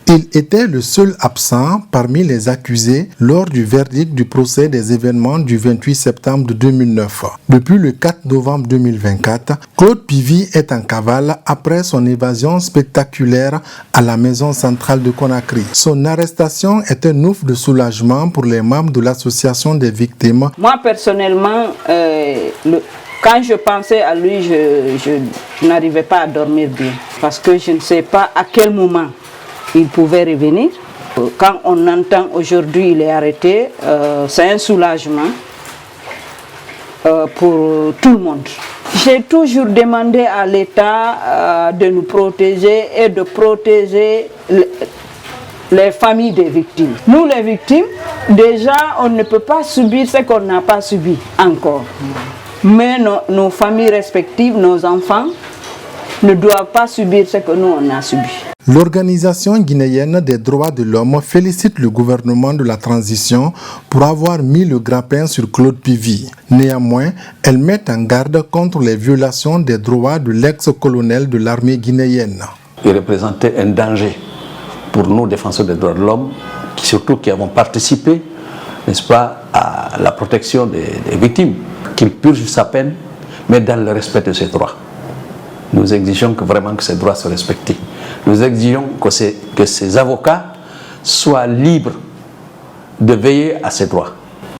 Il était le seul absent parmi les accusés lors du verdict du procès des événements du 28 septembre 2009. Depuis le 4 novembre 2024, Claude Pivy est en cavale après son évasion spectaculaire à la maison centrale de Conakry. Son arrestation est un ouf de soulagement pour les membres de l'association des victimes. Moi personnellement, quand je pensais à lui, je n'arrivais pas à dormir bien parce que je ne sais pas à quel moment il pouvait revenir. Quand on entend aujourd'hui il est arrêté, c'est un soulagement pour tout le monde. J'ai toujours demandé à l'État de nous protéger et de protéger les familles des victimes. Nous les victimes, déjà on ne peut pas subir ce qu'on n'a pas subi encore. Mais nos familles respectives, nos enfants, ne doivent pas subir ce que nous on a subi. L'Organisation guinéenne des droits de l'homme félicite le gouvernement de la transition pour avoir mis le grappin sur Claude Pivy. Néanmoins, elle met en garde contre les violations des droits de l'ex-colonel de l'armée guinéenne. Il représentait un danger pour nous, défenseurs des droits de l'homme, surtout qui avons participé, n'est-ce pas, à la protection des victimes, qu'il purge sa peine, mais dans le respect de ses droits. Nous exigeons vraiment que ces droits soient respectés. Nous exigeons que ces avocats soient libres de veiller à ces droits.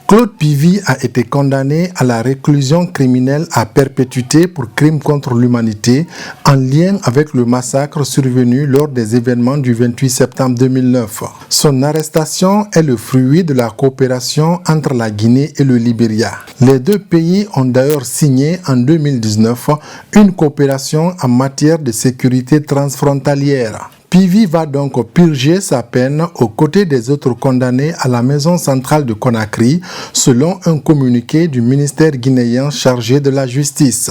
Claude Pivy a été condamné à la réclusion criminelle à perpétuité pour crimes contre l'humanité en lien avec le massacre survenu lors des événements du 28 septembre 2009. Son arrestation est le fruit de la coopération entre la Guinée et le Libéria. Les deux pays ont d'ailleurs signé en 2019 une coopération en matière de sécurité transfrontalière. Pivy va donc purger sa peine aux côtés des autres condamnés à la maison centrale de Conakry, selon un communiqué du ministère guinéen chargé de la justice.